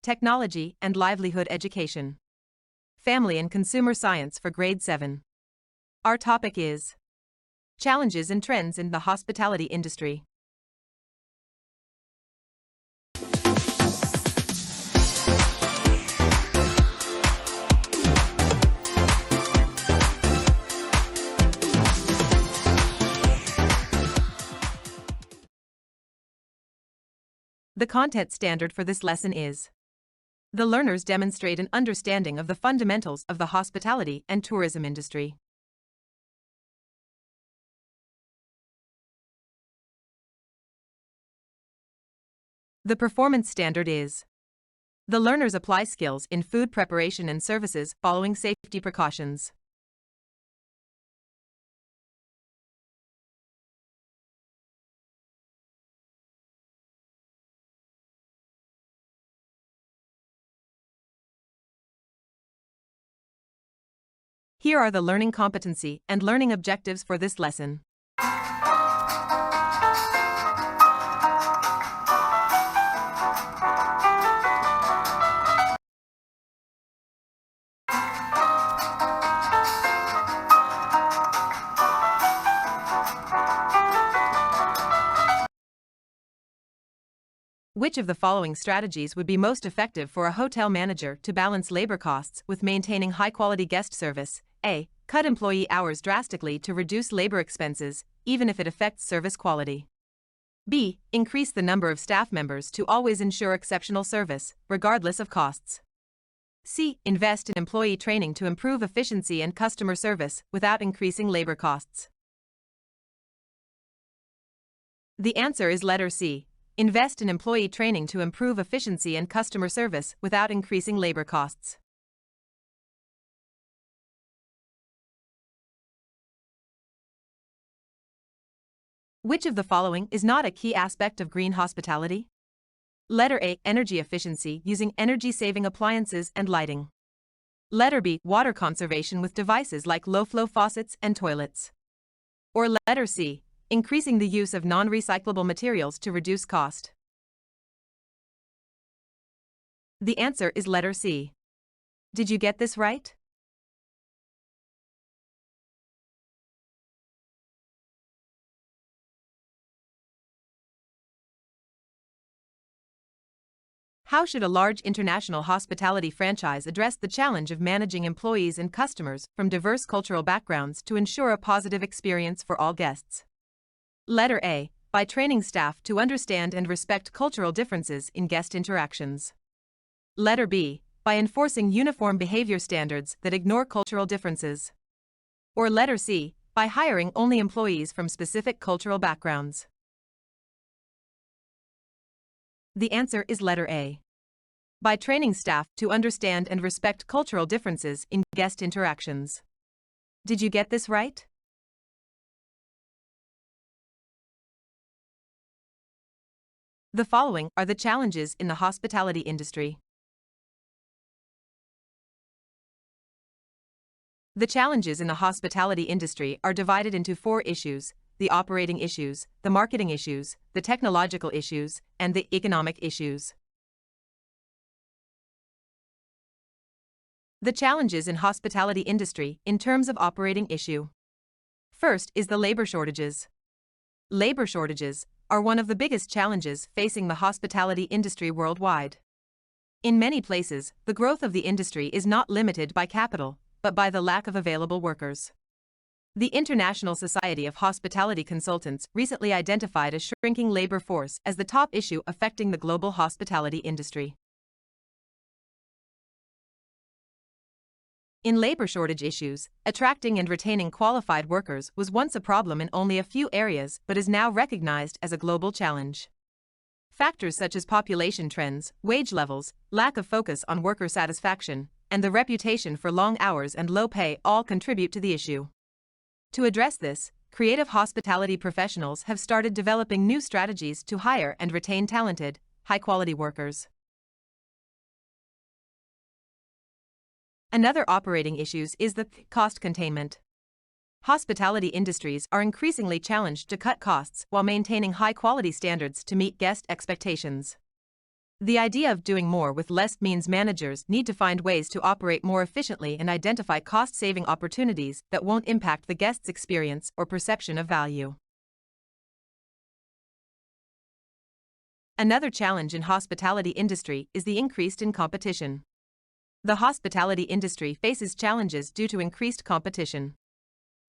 Technology and Livelihood Education. Family and Consumer Science for Grade 7. Our topic is Challenges and Trends in the Hospitality Industry. The content standard for this lesson is: the learners demonstrate an understanding of the fundamentals of the hospitality and tourism industry. The performance standard is: the learners apply skills in food preparation and services following safety precautions. Here are the learning competency and learning objectives for this lesson. Which of the following strategies would be most effective for a hotel manager to balance labor costs with maintaining high-quality guest service? A. Cut employee hours drastically to reduce labor expenses, even if it affects service quality. B. Increase the number of staff members to always ensure exceptional service, regardless of costs. C. Invest in employee training to improve efficiency and customer service without increasing labor costs. The answer is letter C. Invest in employee training to improve efficiency and customer service without increasing labor costs. Which of the following is not a key aspect of green hospitality? Letter A. Energy efficiency using energy-saving appliances and lighting. Letter B. Water conservation with devices like low-flow faucets and toilets. Or letter C. Increasing the use of non-recyclable materials to reduce cost. The answer is letter C. Did you get this right? How should a large international hospitality franchise address the challenge of managing employees and customers from diverse cultural backgrounds to ensure a positive experience for all guests? Letter A. By training staff to understand and respect cultural differences in guest interactions. Letter B. By enforcing uniform behavior standards that ignore cultural differences. Or letter C. By hiring only employees from specific cultural backgrounds. The answer is letter A. By training staff to understand and respect cultural differences in guest interactions. Did you get this right? The following are the challenges in the hospitality industry. The challenges in the hospitality industry are divided into 4 issues: the operating issues, the marketing issues, the technological issues, and the economic issues. The challenges in hospitality industry in terms of operating issue. First is the labor shortages. Labor shortages are one of the biggest challenges facing the hospitality industry worldwide. In many places, the growth of the industry is not limited by capital, but by the lack of available workers. The International Society of Hospitality Consultants recently identified a shrinking labor force as the top issue affecting the global hospitality industry. In labor shortage issues, attracting and retaining qualified workers was once a problem in only a few areas but is now recognized as a global challenge. Factors such as population trends, wage levels, lack of focus on worker satisfaction, and the reputation for long hours and low pay all contribute to the issue. To address this, creative hospitality professionals have started developing new strategies to hire and retain talented, high-quality workers. Another operating issue is the cost containment. Hospitality industries are increasingly challenged to cut costs while maintaining high-quality standards to meet guest expectations. The idea of doing more with less means managers need to find ways to operate more efficiently and identify cost-saving opportunities that won't impact the guest's experience or perception of value. Another challenge in hospitality industry is the increase in competition. The hospitality industry faces challenges due to increased competition.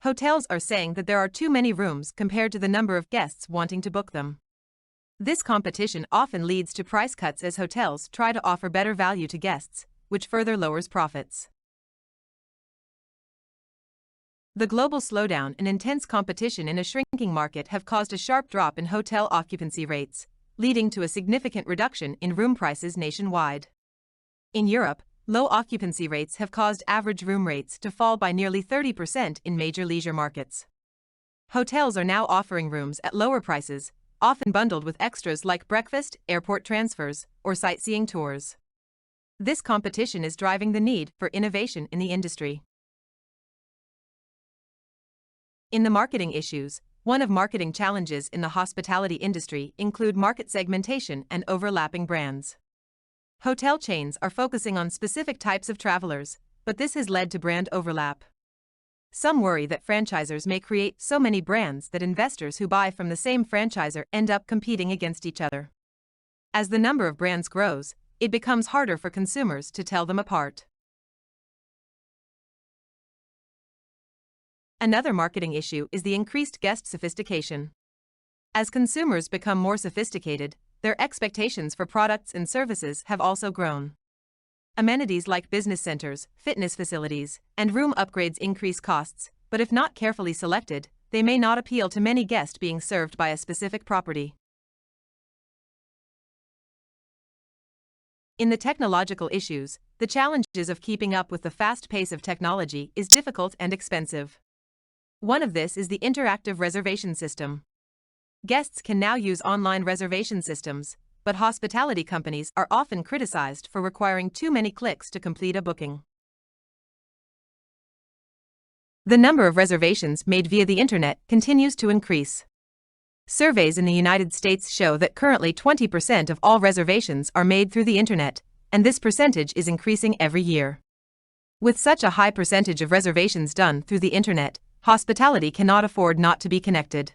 Hotels are saying that there are too many rooms compared to the number of guests wanting to book them. This competition often leads to price cuts as hotels try to offer better value to guests, which further lowers profits. The global slowdown and intense competition in a shrinking market have caused a sharp drop in hotel occupancy rates, leading to a significant reduction in room prices nationwide. In Europe, low occupancy rates have caused average room rates to fall by nearly 30% in major leisure markets. Hotels are now offering rooms at lower prices, often bundled with extras like breakfast, airport transfers, or sightseeing tours. This competition is driving the need for innovation in the industry. In the marketing issues, one of marketing challenges in the hospitality industry include market segmentation and overlapping brands. Hotel chains are focusing on specific types of travelers, but this has led to brand overlap. Some worry that franchisors may create so many brands that investors who buy from the same franchisor end up competing against each other. As the number of brands grows, it becomes harder for consumers to tell them apart. Another marketing issue is the increased guest sophistication. As consumers become more sophisticated, their expectations for products and services have also grown. Amenities like business centers, fitness facilities, and room upgrades increase costs, but if not carefully selected, they may not appeal to many guests being served by a specific property. In the technological issues, the challenges of keeping up with the fast pace of technology is difficult and expensive. One of this is the interactive reservation system. Guests can now use online reservation systems, but hospitality companies are often criticized for requiring too many clicks to complete a booking. The number of reservations made via the internet continues to increase. Surveys in the United States show that currently 20% of all reservations are made through the internet, and this percentage is increasing every year. With such a high percentage of reservations done through the internet, hospitality cannot afford not to be connected.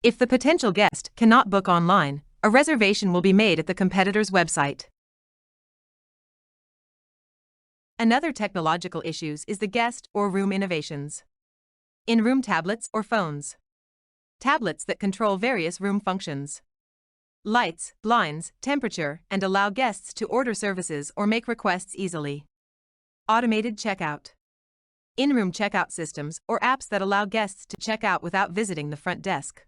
If the potential guest cannot book online, a reservation will be made at the competitor's website. Another technological issue is the guest or room innovations. In-room tablets or phones. Tablets that control various room functions. Lights, blinds, temperature, and allow guests to order services or make requests easily. Automated checkout. In-room checkout systems or apps that allow guests to check out without visiting the front desk.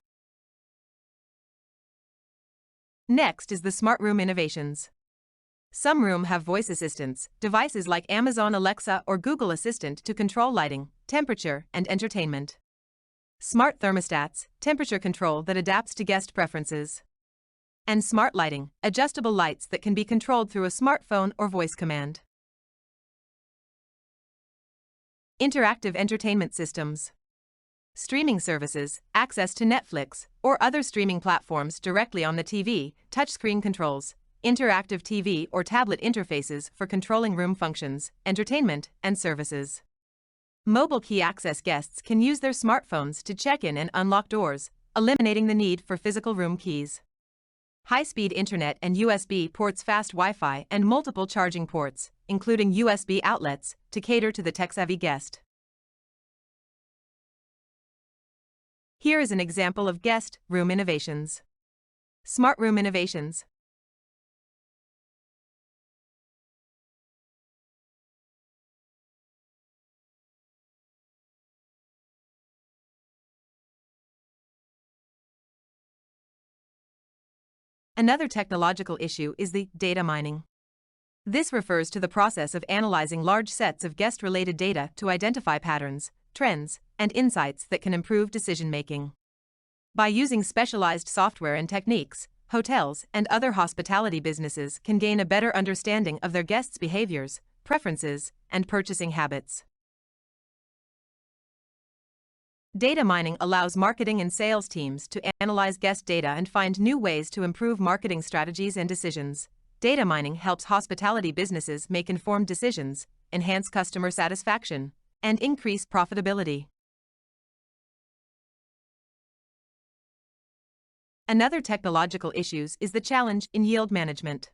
Next is the smart room innovations. Some rooms have voice assistants, devices like Amazon Alexa or Google Assistant to control lighting, temperature, and entertainment. Smart thermostats, temperature control that adapts to guest preferences. And smart lighting, adjustable lights that can be controlled through a smartphone or voice command. Interactive entertainment systems. Streaming services, access to Netflix or other streaming platforms directly on the TV, touchscreen controls, interactive TV or tablet interfaces for controlling room functions, entertainment, and services. Mobile key access guests can use their smartphones to check in and unlock doors, eliminating the need for physical room keys. High-speed internet and USB ports, fast Wi-Fi, and multiple charging ports, including USB outlets, to cater to the tech-savvy guest. Here is an example of guest room innovations. Smart room innovations. Another technological issue is the data mining. This refers to the process of analyzing large sets of guest-related data to identify patterns, trends, and insights that can improve decision-making. By using specialized software and techniques, hotels and other hospitality businesses can gain a better understanding of their guests' behaviors, preferences, and purchasing habits. Data mining allows marketing and sales teams to analyze guest data and find new ways to improve marketing strategies and decisions. Data mining helps hospitality businesses make informed decisions, enhance customer satisfaction, and increase profitability. Another technological issue is the challenge in yield management.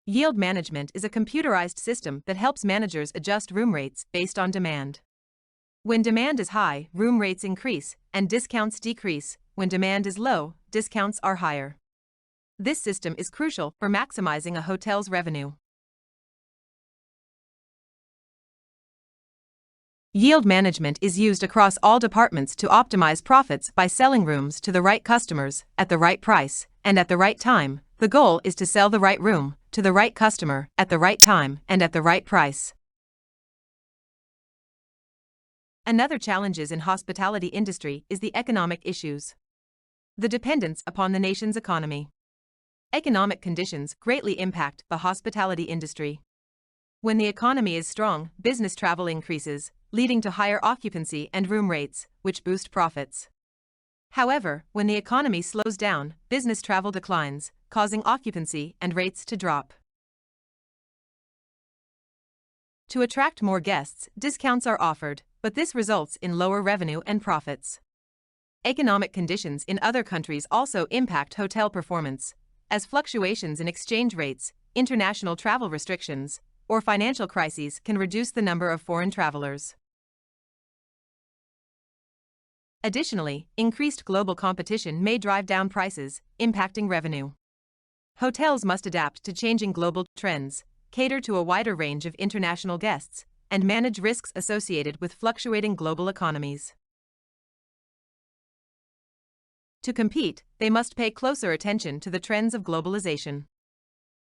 Yield management is a computerized system that helps managers adjust room rates based on demand. When demand is high, room rates increase, and discounts decrease. When demand is low, discounts are higher. This system is crucial for maximizing a hotel's revenue. Yield management is used across all departments to optimize profits by selling rooms to the right customers at the right price and at the right time. The goal is to sell the right room to the right customer at the right time and at the right price. Another challenge in hospitality industry is the economic issues. The dependence upon the nation's economy. Economic conditions greatly impact the hospitality industry. When the economy is strong, business travel increases, leading to higher occupancy and room rates, which boost profits. However, when the economy slows down, business travel declines, causing occupancy and rates to drop. To attract more guests, discounts are offered, but this results in lower revenue and profits. Economic conditions in other countries also impact hotel performance, as fluctuations in exchange rates, international travel restrictions, or financial crises can reduce the number of foreign travelers. Additionally, increased global competition may drive down prices, impacting revenue. Hotels must adapt to changing global trends, cater to a wider range of international guests, and manage risks associated with fluctuating global economies. To compete, they must pay closer attention to the trends of globalization.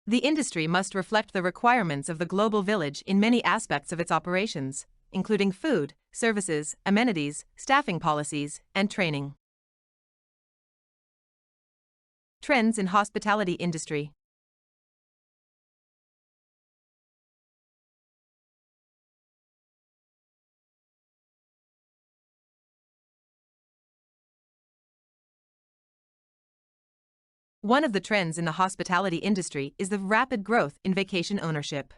The industry must reflect the requirements of the global village in many aspects of its operations, including food, services, amenities, staffing policies, and training. Trends in hospitality industry. One of the trends in the hospitality industry is the rapid growth in vacation ownership.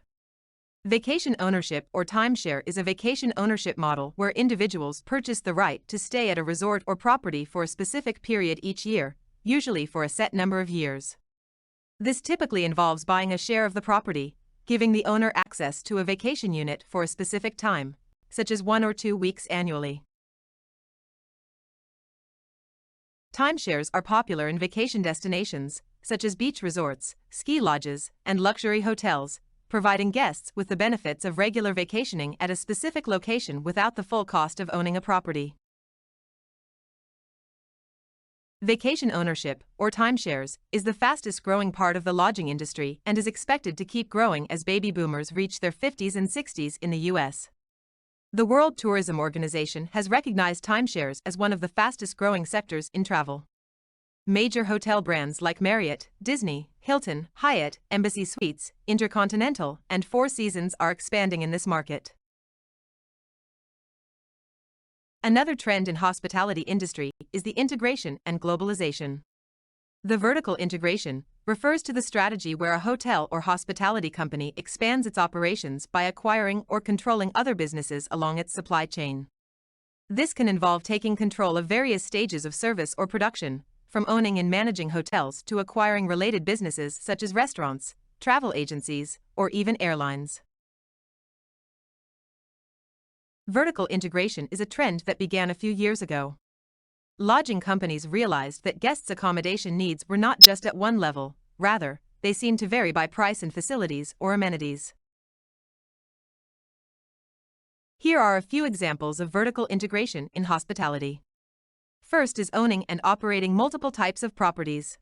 Vacation ownership or timeshare is a vacation ownership model where individuals purchase the right to stay at a resort or property for a specific period each year, usually for a set number of years. This typically involves buying a share of the property, giving the owner access to a vacation unit for a specific time, such as 1 or 2 weeks annually. Timeshares are popular in vacation destinations, such as beach resorts, ski lodges, and luxury hotels, providing guests with the benefits of regular vacationing at a specific location without the full cost of owning a property. Vacation ownership, or timeshares, is the fastest growing part of the lodging industry and is expected to keep growing as baby boomers reach their 50s and 60s in the U.S. The World Tourism Organization has recognized timeshares as one of the fastest growing sectors in travel. Major hotel brands like Marriott, Disney, Hilton, Hyatt, Embassy Suites, Intercontinental, and Four Seasons are expanding in this market. Another trend in hospitality industry is the integration and globalization. The vertical integration refers to the strategy where a hotel or hospitality company expands its operations by acquiring or controlling other businesses along its supply chain. This can involve taking control of various stages of service or production, from owning and managing hotels to acquiring related businesses such as restaurants, travel agencies, or even airlines. Vertical integration is a trend that began a few years ago. Lodging companies realized that guests' accommodation needs were not just at one level, rather, they seemed to vary by price and facilities or amenities. Here are a few examples of vertical integration in hospitality. First is owning and operating multiple types of properties.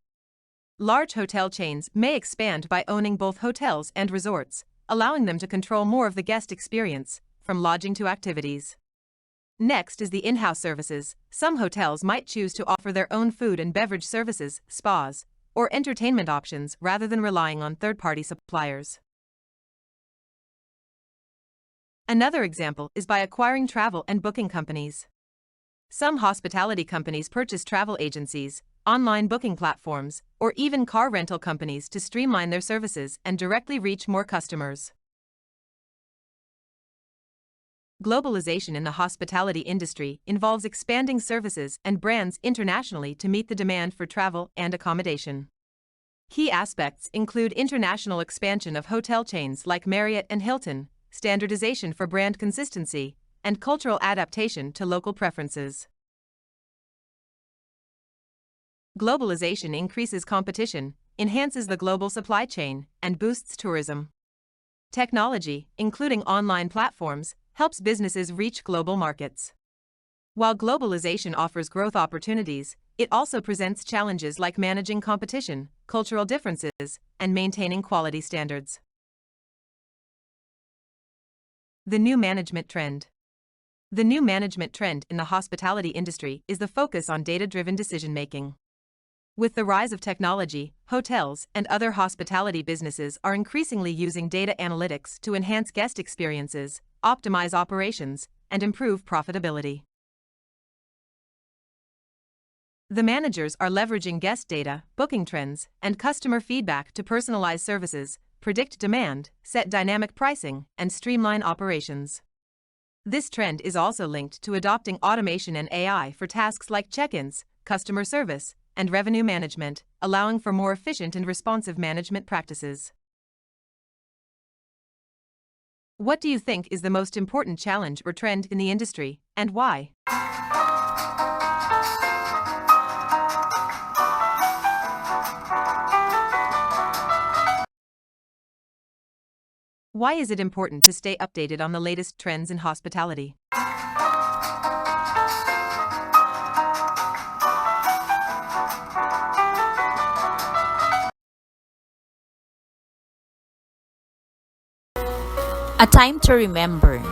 Large hotel chains may expand by owning both hotels and resorts, allowing them to control more of the guest experience, from lodging to activities. Next is the in-house services. Some hotels might choose to offer their own food and beverage services, spas, or entertainment options rather than relying on third-party suppliers. Another example is by acquiring travel and booking companies. Some hospitality companies purchase travel agencies, online booking platforms, or even car rental companies to streamline their services and directly reach more customers. Globalization in the hospitality industry involves expanding services and brands internationally to meet the demand for travel and accommodation. Key aspects include international expansion of hotel chains like Marriott and Hilton, standardization for brand consistency, and cultural adaptation to local preferences. Globalization increases competition, enhances the global supply chain, and boosts tourism. Technology, including online platforms, helps businesses reach global markets. While globalization offers growth opportunities, it also presents challenges like managing competition, cultural differences, and maintaining quality standards. The new management trend. The new management trend in the hospitality industry is the focus on data-driven decision-making. With the rise of technology, hotels and other hospitality businesses are increasingly using data analytics to enhance guest experiences, optimize operations, and improve profitability. The managers are leveraging guest data, booking trends, and customer feedback to personalize services, predict demand, set dynamic pricing, and streamline operations. This trend is also linked to adopting automation and AI for tasks like check-ins, customer service, and revenue management, allowing for more efficient and responsive management practices. What do you think is the most important challenge or trend in the industry, and why? Why is it important to stay updated on the latest trends in hospitality? A time to remember.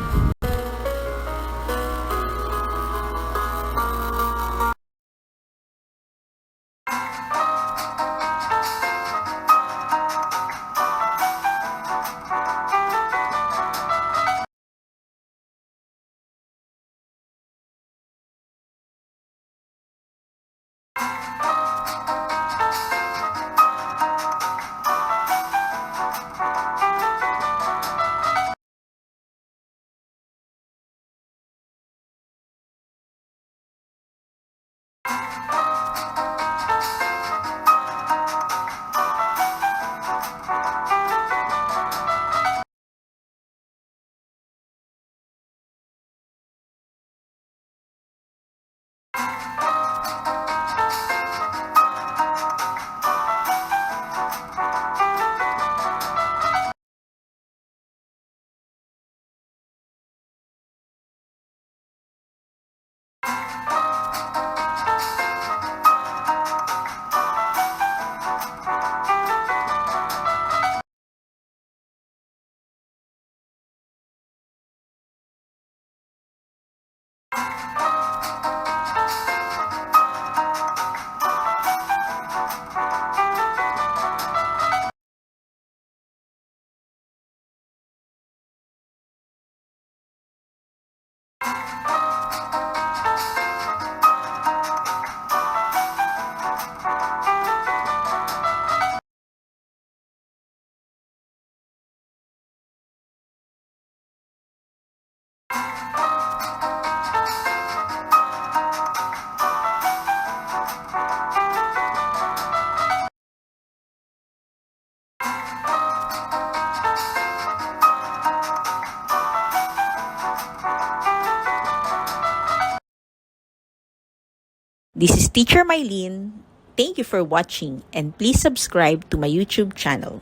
This is Teacher Mylene. Thank you for watching and please subscribe to my YouTube channel.